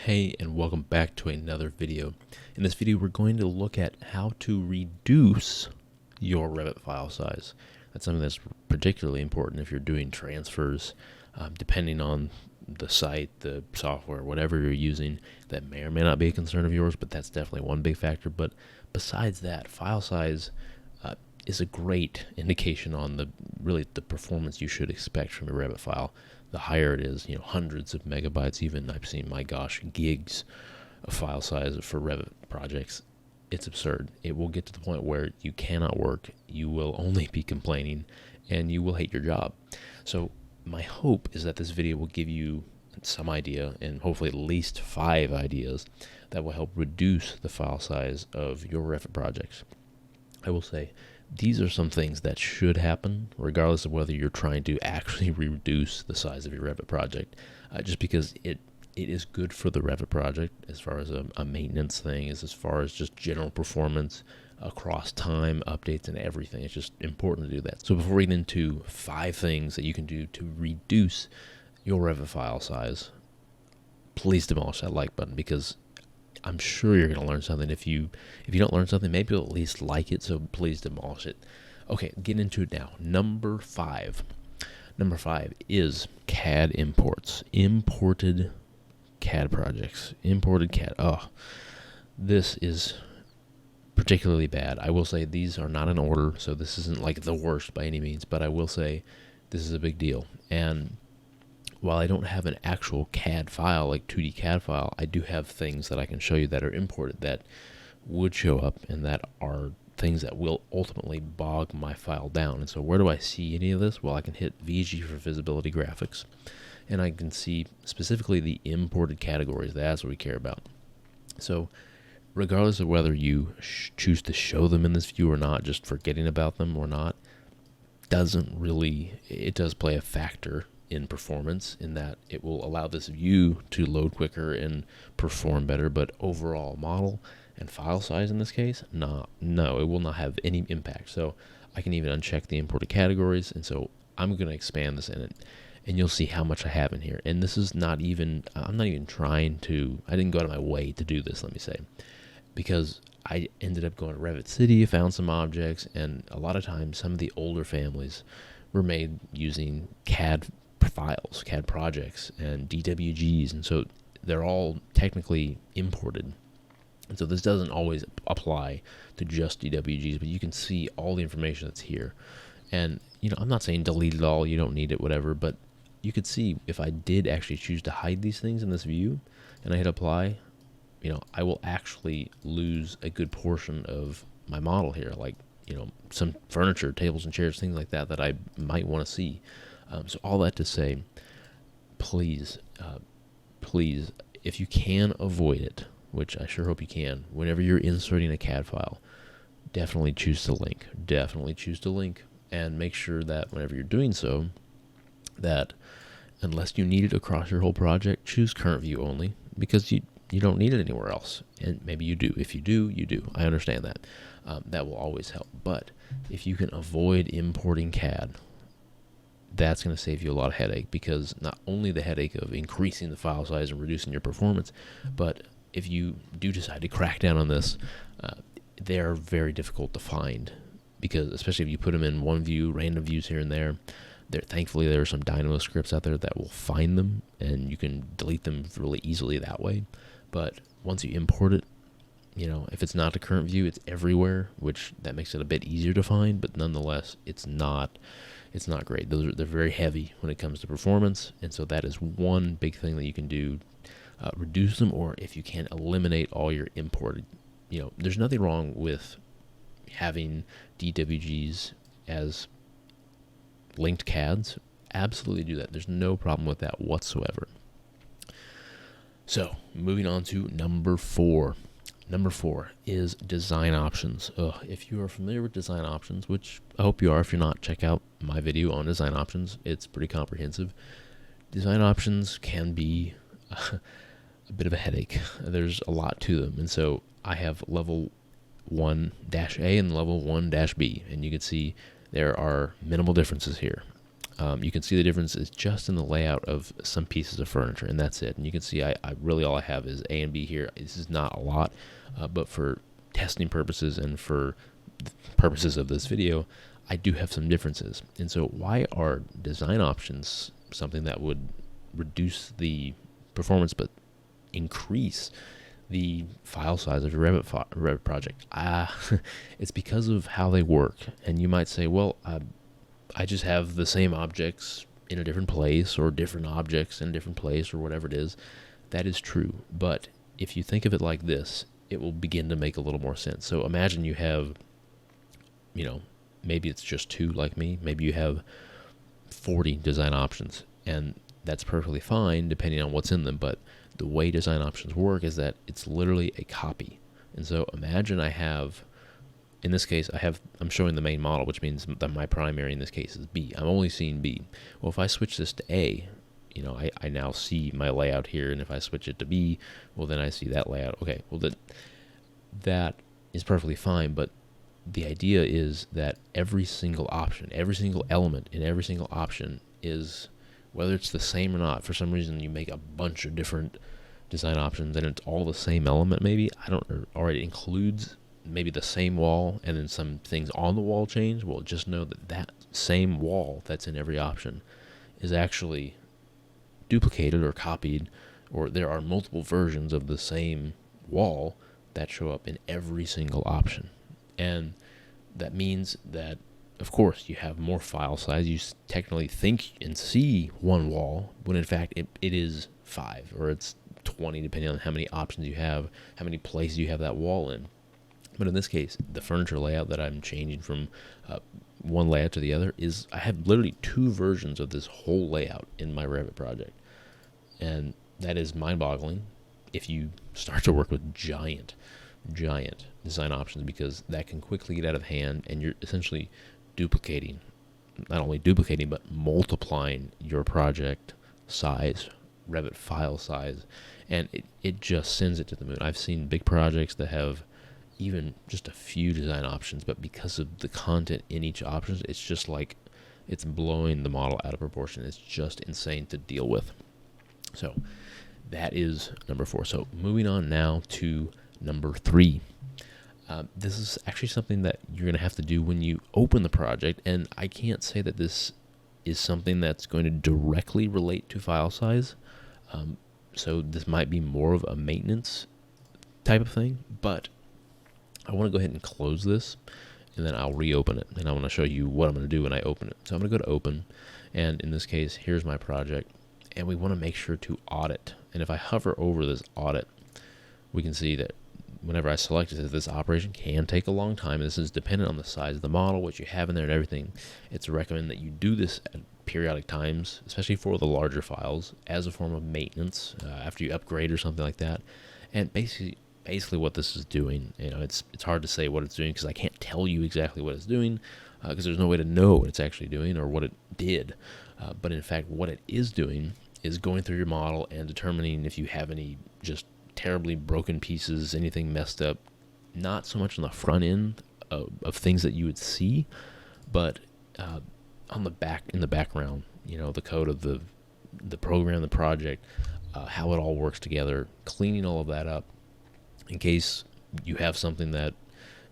Hey, and welcome back to another video. In this video, we're going to look at how to reduce your Revit file size. That's something that's particularly important if you're doing transfers, depending on the site, the software, whatever you're using. That may or may not be a concern of yours, but that's definitely one big factor. But besides that, file size is a great indication on the performance you should expect from a Revit file. The higher it is, hundreds of megabytes, even I've seen, my gosh, gigs of file size for Revit projects. It's absurd. It will get to the point where you cannot work, you will only be complaining, and you will hate your job. So my hope is that this video will give you some idea, and hopefully at least 5 ideas that will help reduce the file size of your Revit projects. I will say, these are some things that should happen, regardless of whether you're trying to actually reduce the size of your Revit project, just because it is good for the Revit project as far as a maintenance thing, as far as just general performance across time, updates, and everything. It's just important to do that. So before we get into 5 things that you can do to reduce your Revit file size, please demolish that like button, because I'm sure you're going to learn something. If you don't learn something, maybe you'll at least like it, so please demolish it. Okay, get into it now. Number 5 is CAD imports. Imported CAD projects. Imported CAD. Oh, this is particularly bad. I will say these are not in order, so this isn't like the worst by any means, but I will say this is a big deal. And while I don't have an actual CAD file, like 2D CAD file, I do have things that I can show you that are imported that would show up and that are things that will ultimately bog my file down. And so where do I see any of this? Well, I can hit VG for visibility graphics, and I can see specifically the imported categories. That's what we care about. So regardless of whether you choose to show them in this view or not, just forgetting about them or not, it does play a factor in performance, in that it will allow this view to load quicker and perform better, but overall model and file size in this case, no, it will not have any impact. So I can even uncheck the imported categories, and so I'm going to expand this in it, and you'll see how much I have in here. And this is not even, I'm not even trying to, I didn't go out of my way to do this, let me say, because I ended up going to Revit City, found some objects, and a lot of times some of the older families were made using CAD files, CAD projects, and DWGs, and so they're all technically imported. And so this doesn't always apply to just DWGs, but you can see all the information that's here. And I'm not saying delete it all, you don't need it, whatever, but you could see if I did actually choose to hide these things in this view and I hit apply, I will actually lose a good portion of my model here, like some furniture, tables and chairs, things like that I might want to see. So all that to say, please, if you can avoid it, which I sure hope you can, whenever you're inserting a CAD file, definitely choose to link. And make sure that whenever you're doing so, that unless you need it across your whole project, choose current view only, because you don't need it anywhere else. And maybe you do. If you do, you do. I understand that. That will always help. But if you can avoid importing CAD, that's going to save you a lot of headache, because not only the headache of increasing the file size and reducing your performance, but if you do decide to crack down on this, they're very difficult to find, because especially if you put them in one view, random views here and there, thankfully there are some Dynamo scripts out there that will find them, and you can delete them really easily that way. But once you import it, if it's not the current view, it's everywhere, which that makes it a bit easier to find, but nonetheless, it's not great. They're very heavy when it comes to performance, and so that is one big thing that you can do. Reduce them, or if you can, eliminate all your imported. There's nothing wrong with having DWGs as linked CADs. Absolutely do that. There's no problem with that whatsoever. So moving on to number 4. Number 4 is design options. If you are familiar with design options, which I hope you are, if you're not, check out my video on design options. It's pretty comprehensive. Design options can be a bit of a headache. There's a lot to them. And so I have level 1-A and level 1-B. And you can see there are minimal differences here. You can see the difference is just in the layout of some pieces of furniture, and that's it. And you can see I really all I have is A and B here. This is not a lot, but for testing purposes and for purposes of this video, I do have some differences. And so why are design options something that would reduce the performance but increase the file size of your Revit project? It's because of how they work. And you might say, well, I just have the same objects in a different place, or different objects in a different place, or whatever it is. That is true. But if you think of it like this, it will begin to make a little more sense. So imagine you have, maybe it's just 2 like me. Maybe you have 40 design options, and that's perfectly fine depending on what's in them. But the way design options work is that it's literally a copy. And so imagine I have, in this case, I'm showing the main model, which means that my primary in this case is B. I'm only seeing B. Well, if I switch this to A, I now see my layout here, and if I switch it to B, well, then I see that layout. Okay, well, that is perfectly fine, but the idea is that every single option, every single element in every single option is, whether it's the same or not, for some reason you make a bunch of different design options and it's all the same element maybe, or it includes maybe the same wall and then some things on the wall change. Well, just know that that same wall that's in every option is actually duplicated or copied, or there are multiple versions of the same wall that show up in every single option. And that means that, of course, you have more file size. You technically think and see one wall, when in fact it is 5 or it's 20, depending on how many options you have, how many places you have that wall in. But in this case, the furniture layout that I'm changing from one layout to the other is, I have literally 2 versions of this whole layout in my Revit project. And that is mind-boggling if you start to work with giant design options, because that can quickly get out of hand, and you're essentially not only duplicating, but multiplying your project size, Revit file size, and it just sends it to the moon. I've seen big projects that have even just a few design options, but because of the content in each option, it's just like it's blowing the model out of proportion. It's just insane to deal with. So that is number 4. So moving on now to number 3. This is actually something that you're going to have to do when you open the project, and I can't say that this is something that's going to directly relate to file size. So this might be more of a maintenance type of thing, but I want to go ahead and close this, and then I'll reopen it, and I want to show you what I'm going to do when I open it. So I'm going to go to open, and in this case, here's my project, and we want to make sure to audit. And if I hover over this audit, we can see that whenever I select it, this operation can take a long time. This is dependent on the size of the model, what you have in there, and everything. It's recommended that you do this at periodic times, especially for the larger files, as a form of maintenance after you upgrade or something like that. And basically what this is doing, it's hard to say what it's doing because I can't tell you exactly what it's doing because there's no way to know what it's actually doing or what it did. But in fact, what it is doing is going through your model and determining if you have any just terribly broken pieces, anything messed up, not so much on the front end of things that you would see, but on the back, in the background, the code of the program, the project, how it all works together, cleaning all of that up in case you have something that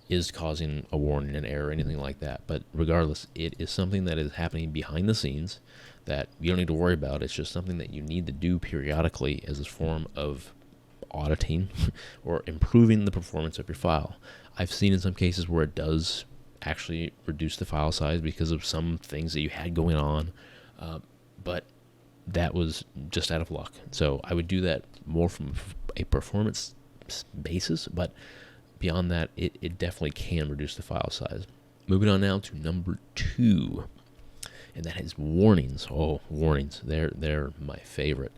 is causing a warning, an error, anything like that. But regardless, it is something that is happening behind the scenes that you don't need to worry about. It's just something that you need to do periodically as a form of auditing or improving the performance of your file. I've seen in some cases where it does actually reduce the file size because of some things that you had going on, but that was just out of luck. So I would do that more from a performance basis, but beyond that, it definitely can reduce the file size. Moving on now to number 2, and that is warnings. Oh, warnings. They're my favorite.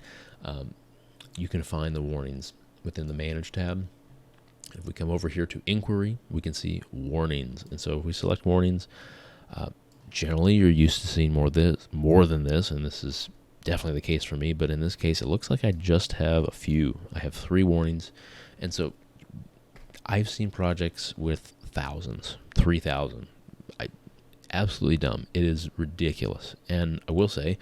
You can find the warnings within the Manage tab. If we come over here to Inquiry, we can see warnings. And so if we select warnings, generally you're used to seeing more than this, and this is definitely the case for me. But in this case, it looks like I just have a few. I have 3 warnings. And so I've seen projects with thousands, 3,000. absolutely dumb. It is ridiculous. And I will say,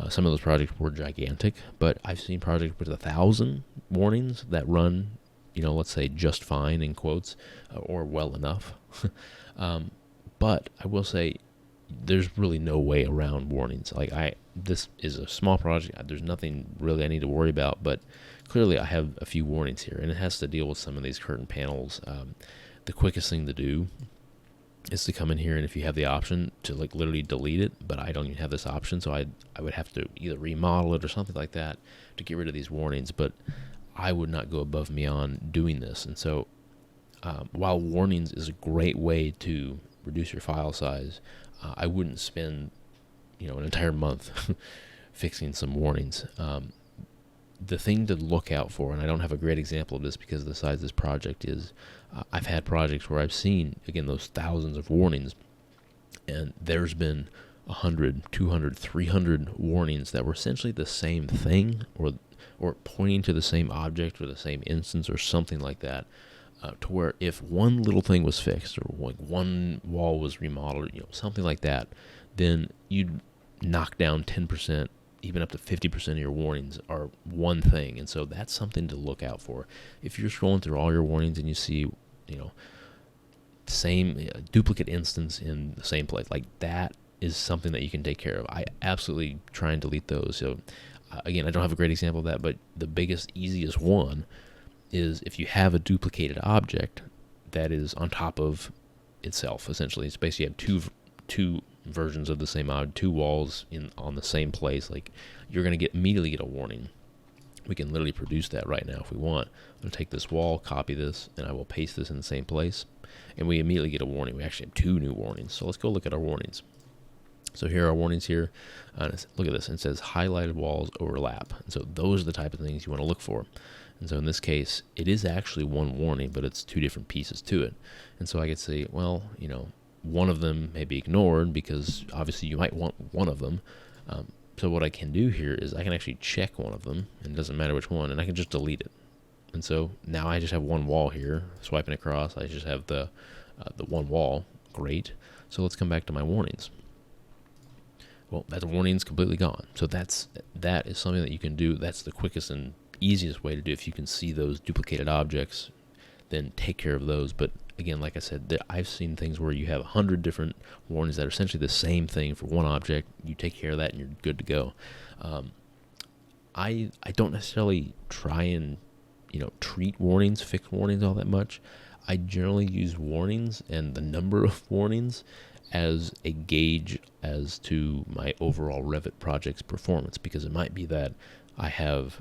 some of those projects were gigantic, but I've seen projects with 1,000 warnings that run, let's say just fine in quotes, or well enough. But I will say, there's really no way around warnings. This is a small project. There's nothing really I need to worry about, but clearly I have a few warnings here, and it has to deal with some of these curtain panels. The quickest thing to do is to come in here, and if you have the option to literally delete it, but I don't even have this option, so I would have to either remodel it or something like that to get rid of these warnings, but I would not go above and beyond doing this. And so while warnings is a great way to reduce your file size, I wouldn't spend an entire month fixing some warnings. The thing to look out for, and I don't have a great example of this because of the size of this project, is I've had projects where I've seen, again, those thousands of warnings, and there's been 100, 200, 300 warnings that were essentially the same thing, or pointing to the same object or the same instance or something like that, to where if one little thing was fixed or one wall was remodeled, something like that, then you'd knock down 10%, even up to 50% of your warnings are one thing. And so that's something to look out for. If you're scrolling through all your warnings and you see, same duplicate instance in the same place, that is something that you can take care of. I absolutely try and delete those. So again, I don't have a great example of that, but the biggest, easiest one is if you have a duplicated object that is on top of itself. Essentially, it's basically you have two versions of the same object, two walls on the same place. You're going to immediately get a warning. We can literally produce that right now if we want. I'm going to take this wall, copy this, and I will paste this in the same place, and we immediately get a warning. We actually have two new warnings. So let's go look at our warnings. So here are our warnings here. Look at this. It says highlighted walls overlap. And so those are the type of things you want to look for. And so in this case, it is actually one warning, but it's two different pieces to it. And so I could say, well, one of them may be ignored because obviously you might want one of them. So what I can do here is I can actually check one of them, and it doesn't matter which one, and I can just delete it. And so now I just have one wall here. Swiping across, I just have the one wall. Great. So let's come back to my warnings. Well, that warning's completely gone. So that is something that you can do. That's the quickest and easiest way to do. If you can see those duplicated objects, then take care of those. But again, like I said, I've seen things where you have 100 different warnings that are essentially the same thing for one object. You take care of that and you're good to go. I don't necessarily try and treat warnings, fix warnings all that much. I generally use warnings and the number of warnings as a gauge as to my overall Revit project's performance, because it might be that I've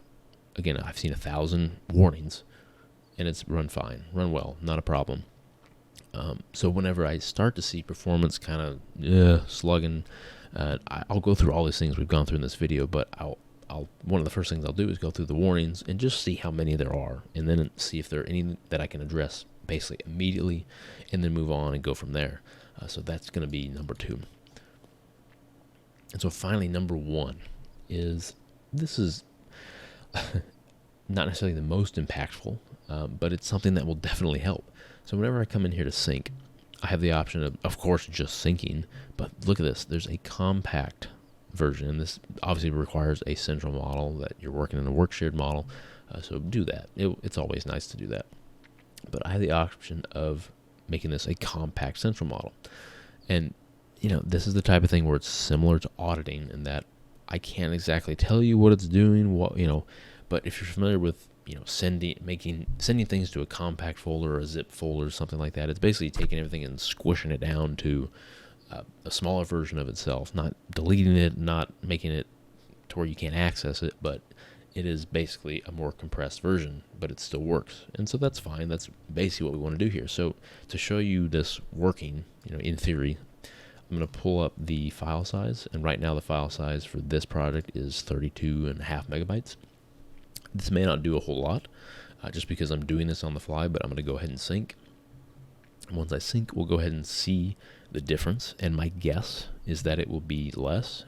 seen 1,000 warnings and it's run fine, run well, not a problem. So whenever I start to see performance kind of slugging, I'll go through all these things we've gone through in this video, but one of the first things I'll do is go through the warnings and just see how many there are, and then see if there are any that I can address basically immediately, and then move on and go from there. So that's going to be number 2. And so finally, number 1 is, this is not necessarily the most impactful, but it's something that will definitely help. So whenever I come in here to sync, I have the option of course, just syncing, but look at this. There's a compact version, and this obviously requires a central model that you're working in a work shared model. So do that. It's always nice to do that. But I have the option of making this a compact central model. And, this is the type of thing where it's similar to auditing in that I can't exactly tell you what it's doing, but if you're familiar with, sending things to a compact folder or a zip folder or something like that, it's basically taking everything and squishing it down to a smaller version of itself, not deleting it, not making it to where you can't access it, but it is basically a more compressed version, but it still works. And so that's fine. That's basically what we want to do here. So to show you this working, in theory, I'm going to pull up the file size. And right now the file size for this project is 32.5 megabytes. This may not do a whole lot just because I'm doing this on the fly, but I'm going to go ahead and sync. And once I sync, we'll go ahead and see the difference, and my guess is that it will be less.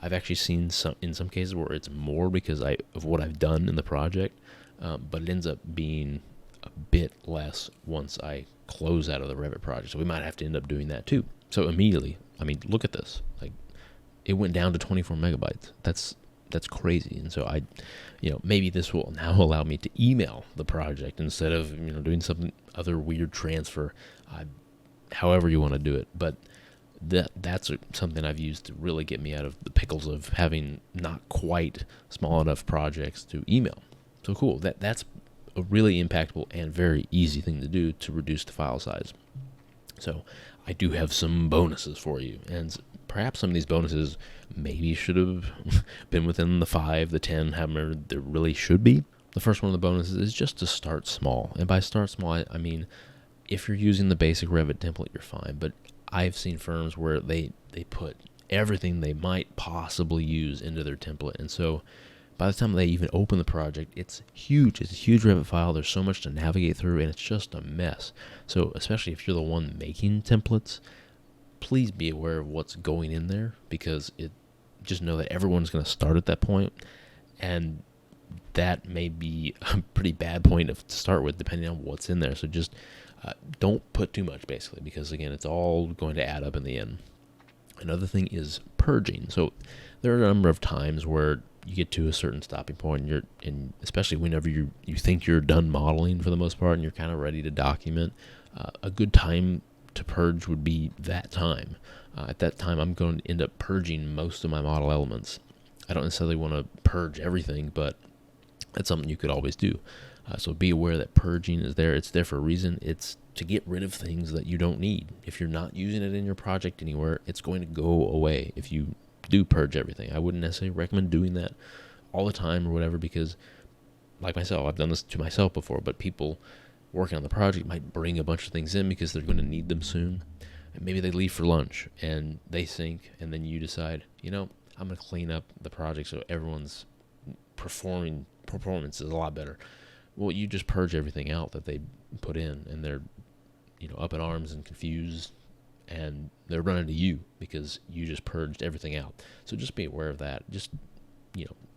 I've actually seen in some cases where it's more because of what I've done in the project, but it ends up being a bit less once I close out of the Revit project. So we might have to end up doing that too. So immediately, I mean, look at this. Like, it went down to 24 megabytes. That's crazy. And so maybe this will now allow me to email the project instead of doing something other weird transfer. However you want to do it, but that's something I've used to really get me out of the pickles of having not quite small enough projects to email. So cool. That's a really impactful and very easy thing to do to reduce the file size. So I do have some bonuses for you, and perhaps some of these bonuses maybe should have been within the 5, the 10, however there really should be. The first one of the bonuses is just to start small. And by start small, I mean, if you're using the basic Revit template, you're fine. But I've seen firms where they put everything they might possibly use into their template. And so by the time they even open the project, it's huge. It's a huge Revit file. There's so much to navigate through, and it's just a mess. So especially if you're the one making templates, please be aware of what's going in there, because just know that everyone's going to start at that point, and that may be a pretty bad point to start with, depending on what's in there. So just don't put too much, basically, because again, it's all going to add up in the end. Another thing is purging. So there are a number of times where you get to a certain stopping point, and especially whenever you think you're done modeling for the most part, and you're kind of ready to document, a good time to purge would be that time. At that time, I'm going to end up purging most of my model elements. I don't necessarily want to purge everything, but that's something you could always do. So be aware that purging is there. It's there for a reason. It's to get rid of things that you don't need. If you're not using it in your project anywhere, it's going to go away if you do purge everything. I wouldn't necessarily recommend doing that all the time or whatever, because like myself, I've done this to myself before, but people working on the project might bring a bunch of things in because they're going to need them soon. And maybe they leave for lunch and they sync, and then you decide, I'm going to clean up the project so everyone's performance is a lot better. Well, you just purge everything out that they put in, and they're up in arms and confused, and they're running to you because you just purged everything out. So just be aware of that. Just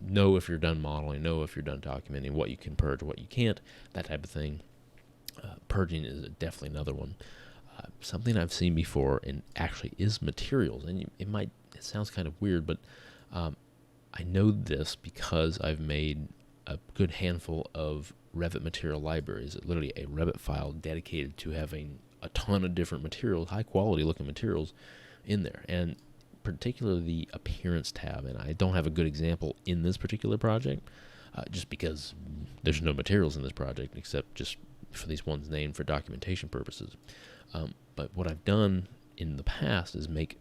know if you're done modeling, know if you're done documenting, what you can purge, what you can't, that type of thing. Purging is definitely another one. Something I've seen before, and actually, is materials. And it sounds kind of weird, but I know this because I've made a good handful of Revit material libraries. It's literally a Revit file dedicated to having a ton of different materials, high quality looking materials in there, and particularly the appearance tab. And I don't have a good example in this particular project, just because there's no materials in this project except just for these ones named for documentation purposes. But what I've done in the past is make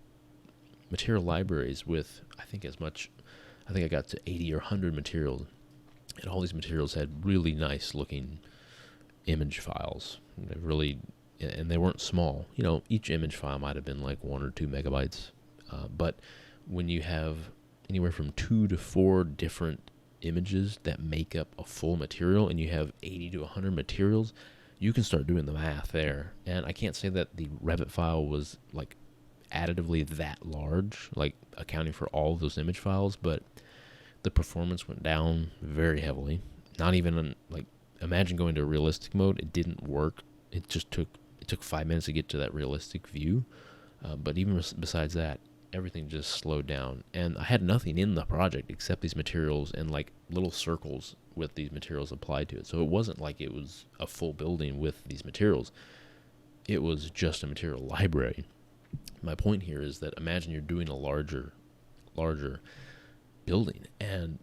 material libraries with, I think I got to 80 or 100 materials, and all these materials had really nice looking image files. And they weren't small. Each image file might have been like 1 or 2 megabytes. But when you have anywhere from 2 to 4 different images that make up a full material, and you have 80 to 100 materials, you can start doing the math there. And I can't say that the Revit file was like additively that large, like accounting for all of those image files, but the performance went down very heavily. Not even imagine going to realistic mode. It didn't work. It took 5 minutes to get to that realistic view. But even besides that, everything just slowed down. And I had nothing in the project except these materials and like little circles with these materials applied to it. So it wasn't like it was a full building with these materials. It was just a material library. My point here is that imagine you're doing a larger building, and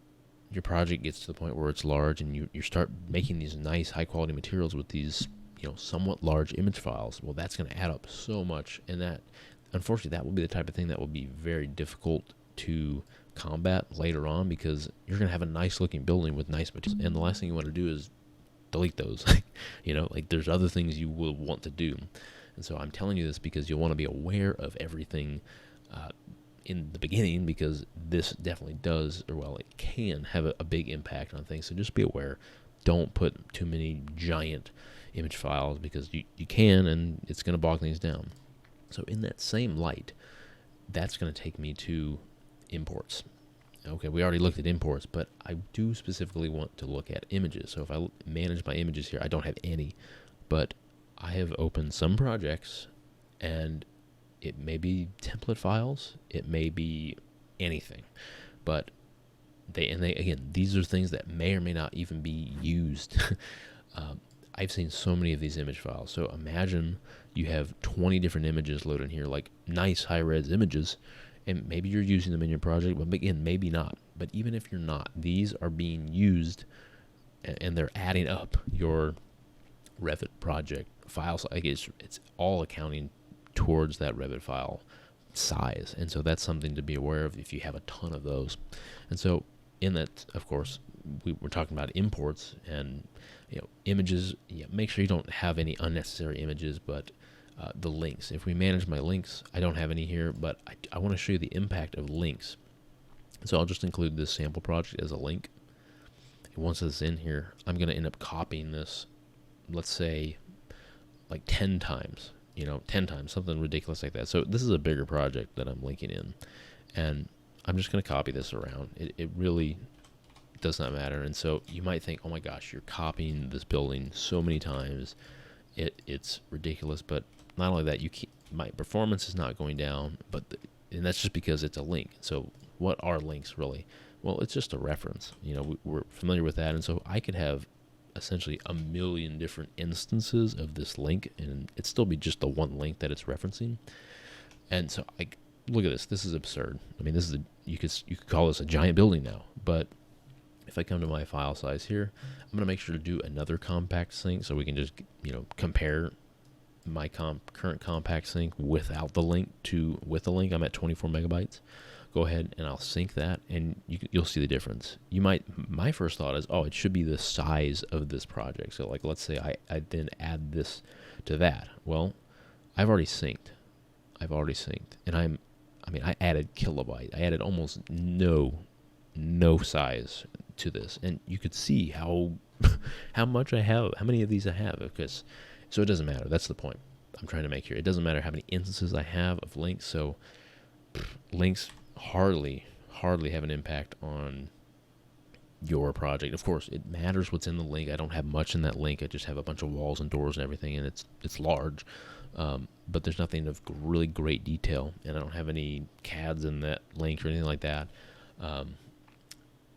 your project gets to the point where it's large, and you start making these nice high quality materials with these somewhat large image files. Well, that's going to add up so much, and that unfortunately that will be the type of thing that will be very difficult to combat later on, because you're going to have a nice looking building with nice materials, and the last thing you want to do is delete those. There's other things you will want to do. And so I'm telling you this because you'll want to be aware of everything in the beginning, because this definitely it can have a big impact on things. So just be aware. Don't put too many giant image files, because you can, and it's going to bog things down. So in that same light, that's going to take me to imports. Okay, we already looked at imports, but I do specifically want to look at images. So if I manage my images here, I don't have any, but I have opened some projects, and It may be template files. It may be anything. But again, these are things that may or may not even be used. I've seen so many of these image files. So imagine you have 20 different images loaded in here, like nice high-res images, and maybe you're using them in your project, but again, maybe not. But even if you're not, these are being used, and they're adding up your Revit project files. Like it's all accounting towards that Revit file size, and so that's something to be aware of if you have a ton of those. And so in that, of course, we're talking about imports and images. Make sure you don't have any unnecessary images, but the links. If we manage my links, I don't have any here, but I want to show you the impact of links. So I'll just include this sample project as a link. And once it's in here, I'm going to end up copying this, let's say, like 10 times. 10 times, something ridiculous like that. So this is a bigger project that I'm linking in, and I'm just going to copy this around. It really does not matter. And so you might think, oh my gosh, you're copying this building so many times, it's ridiculous. But not only that, my performance is not going down, and that's just because it's a link. So what are links really? Well, it's just a reference. We're familiar with that, and so I could have essentially a million different instances of this link, and it'd still be just the one link that it's referencing. And so look at this. This is absurd. I mean, you could call this a giant building now. But if I come to my file size here, I'm going to make sure to do another compact sync so we can just compare my current compact sync without the link to with the link. I'm at 24 megabytes. Go ahead and I'll sync that, and you'll see the difference. My first thought is, it should be the size of this project. So like, let's say I then add this to that. Well, I've already synced, and I added kilobyte. I added almost no size to this, and you could see how much I have, how many of these I have, so it doesn't matter. That's the point I'm trying to make here. It doesn't matter how many instances I have of links. So links hardly have an impact on your project. Of course, it matters what's in the link. I don't have much in that link. I just have a bunch of walls and doors and everything, and it's large. But there's nothing of really great detail, and I don't have any CADs in that link or anything like that.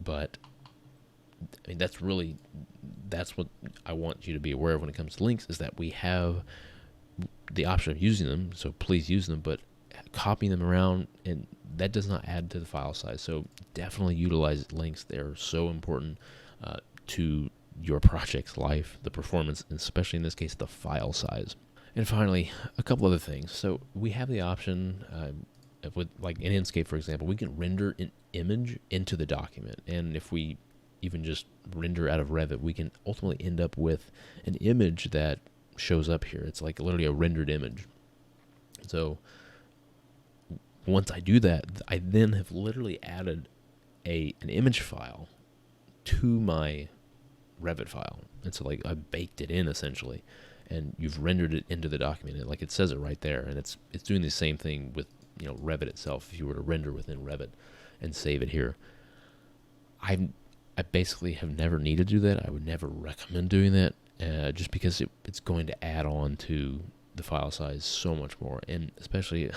But I mean, that's what I want you to be aware of when it comes to links, is that we have the option of using them, so please use them, but copying them around, and that does not add to the file size. So definitely utilize links. They're so important to your project's life, the performance, and especially in this case, the file size. And finally, a couple other things. So we have the option with like in Inkscape, for example, we can render an image into the document. And if we even just render out of Revit, we can ultimately end up with an image that shows up here. It's like literally a rendered image. So once I do that, I then have literally added an image file to my Revit file. And so like I baked it in essentially, and you've rendered it into the document. Like it says it right there, and it's doing the same thing with Revit itself. If you were to render within Revit and save it here, I basically have never needed to do that. I would never recommend doing that, just because it's going to add on to the file size so much more. And especially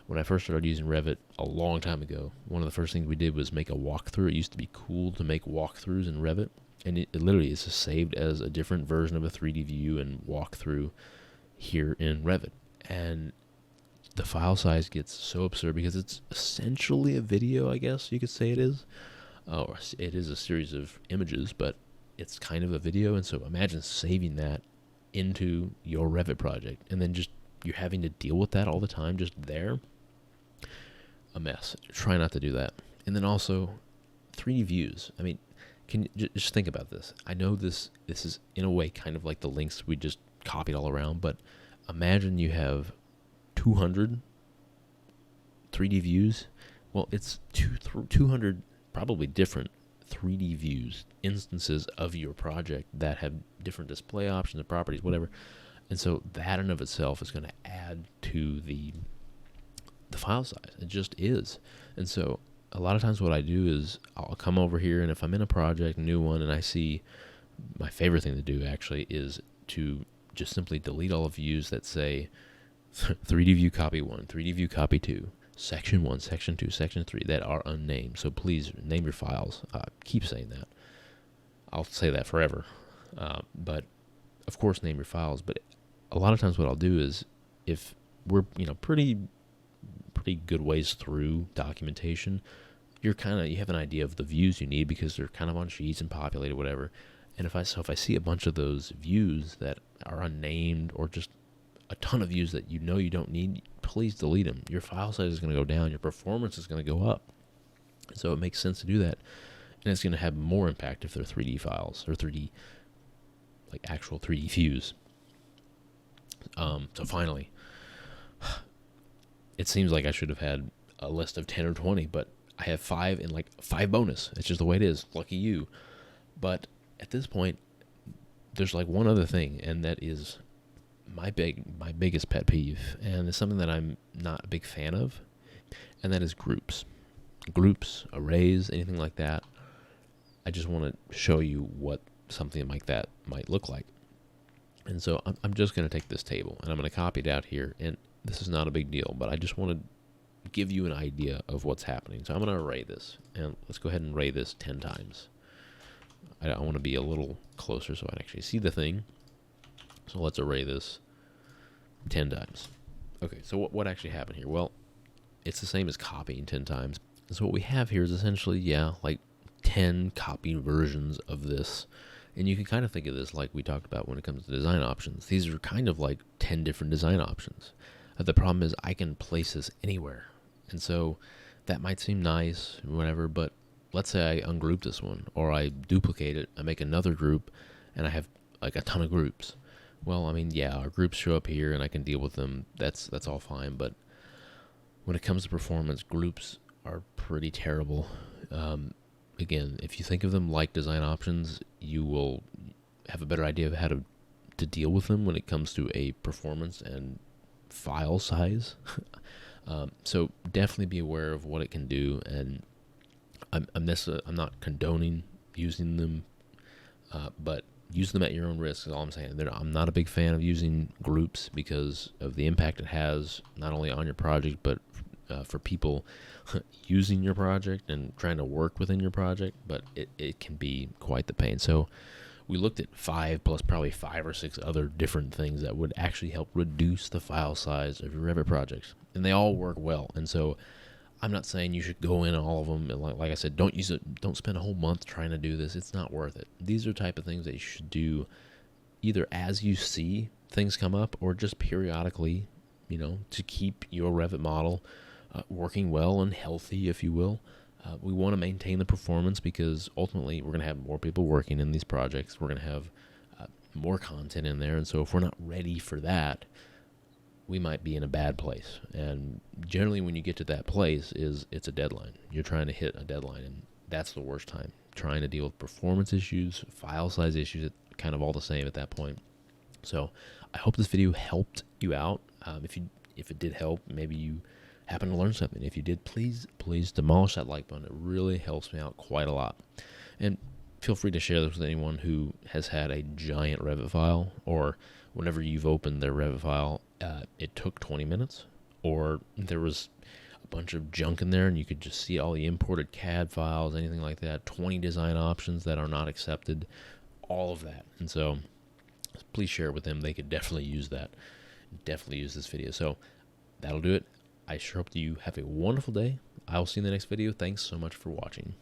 when I first started using Revit a long time ago, one of the first things we did was make a walkthrough. It used to be cool to make walkthroughs in Revit, and it literally is just saved as a different version of a 3D view and walkthrough here in Revit. And the file size gets so absurd because it's essentially a video, I guess you could say it is. Or it is a series of images, but it's kind of a video. And so imagine saving that into your Revit project, and then just you're having to deal with that all the time, just there. A mess. Try not to do that. And then also 3D views. I mean, can you just think about this? I know this is in a way kind of like the links we just copied all around, but imagine you have 200 3D views. Well, it's 200 probably different 3D views, instances of your project that have different display options and properties, whatever. And so that in of itself is going to add to the file size. It just is. And so a lot of times what I do is I'll come over here, and if I'm in a project, a new one, and I see, my favorite thing to do actually is to just simply delete all the views that say 3D view copy 1, 3D view copy 2, section 1, section 2, section 3 that are unnamed. So please name your files. Keep saying that. I'll say that forever. But of course, name your files. But a lot of times what I'll do is, if we're pretty good ways through documentation, you have an idea of the views you need because they're kind of on sheets and populated, whatever. And if I see a bunch of those views that are unnamed, or just a ton of views that you don't need, please delete them. Your file size is going to go down. Your performance is going to go up. So it makes sense to do that. And it's going to have more impact if they're 3D files, or 3D, like actual 3D views. So finally, it seems like I should have had a list of 10 or 20, but I have 5 and like 5 bonus. It's just the way it is. Lucky you. But at this point, there's like one other thing, and that is my biggest pet peeve, and it's something that I'm not a big fan of, and that is groups, arrays, anything like that. I just want to show you what something like that might look like. And so I'm just going to take this table and I'm going to copy it out here, and this is not a big deal, but I just want to give you an idea of what's happening. So I'm going to array this, and let's go ahead and array this 10 times. I want to be a little closer so I can actually see the thing. So let's array this 10 times. Okay, so what actually happened here? Well, it's the same as copying 10 times. So what we have here is essentially, like 10 copy versions of this. And you can kind of think of this like we talked about when it comes to design options. These are kind of like 10 different design options. The problem is I can place this anywhere. And so that might seem nice, whatever, but let's say I ungroup this one, or I duplicate it, I make another group, and I have like a ton of groups. Well, I mean, yeah, our groups show up here and I can deal with them. That's all fine. But when it comes to performance, groups are pretty terrible. Again, if you think of them like design options, you will have a better idea of how to deal with them when it comes to a performance and file size. So definitely be aware of what it can do. And I'm not condoning using them, but use them at your own risk is all I'm saying. I'm not a big fan of using groups because of the impact it has, not only on your project, but for people using your project and trying to work within your project, but it can be quite the pain. So we looked at 5 plus probably 5 or 6 other different things that would actually help reduce the file size of your Revit projects, and they all work well. And so I'm not saying you should go in all of them. And like I said, don't use it. Don't spend a whole month trying to do this. It's not worth it. These are the type of things that you should do either as you see things come up, or just periodically, to keep your Revit model working well and healthy, if you will. We want to maintain the performance because ultimately we're going to have more people working in these projects. We're going to have more content in there. And so if we're not ready for that, we might be in a bad place. And generally when you get to that place, it's a deadline. You're trying to hit a deadline, and that's the worst time. Trying to deal with performance issues, file size issues, it's kind of all the same at that point. So I hope this video helped you out. If it did help, maybe you happen to learn something. If you did, please demolish that like button. It really helps me out quite a lot. And feel free to share this with anyone who has had a giant Revit file, or whenever you've opened their Revit file, it took 20 minutes, or there was a bunch of junk in there and you could just see all the imported CAD files, anything like that, 20 design options that are not accepted, all of that. And so please share it with them. They could definitely use that. Definitely use this video. So that'll do it. I sure hope that you have a wonderful day. I will see you in the next video. Thanks so much for watching.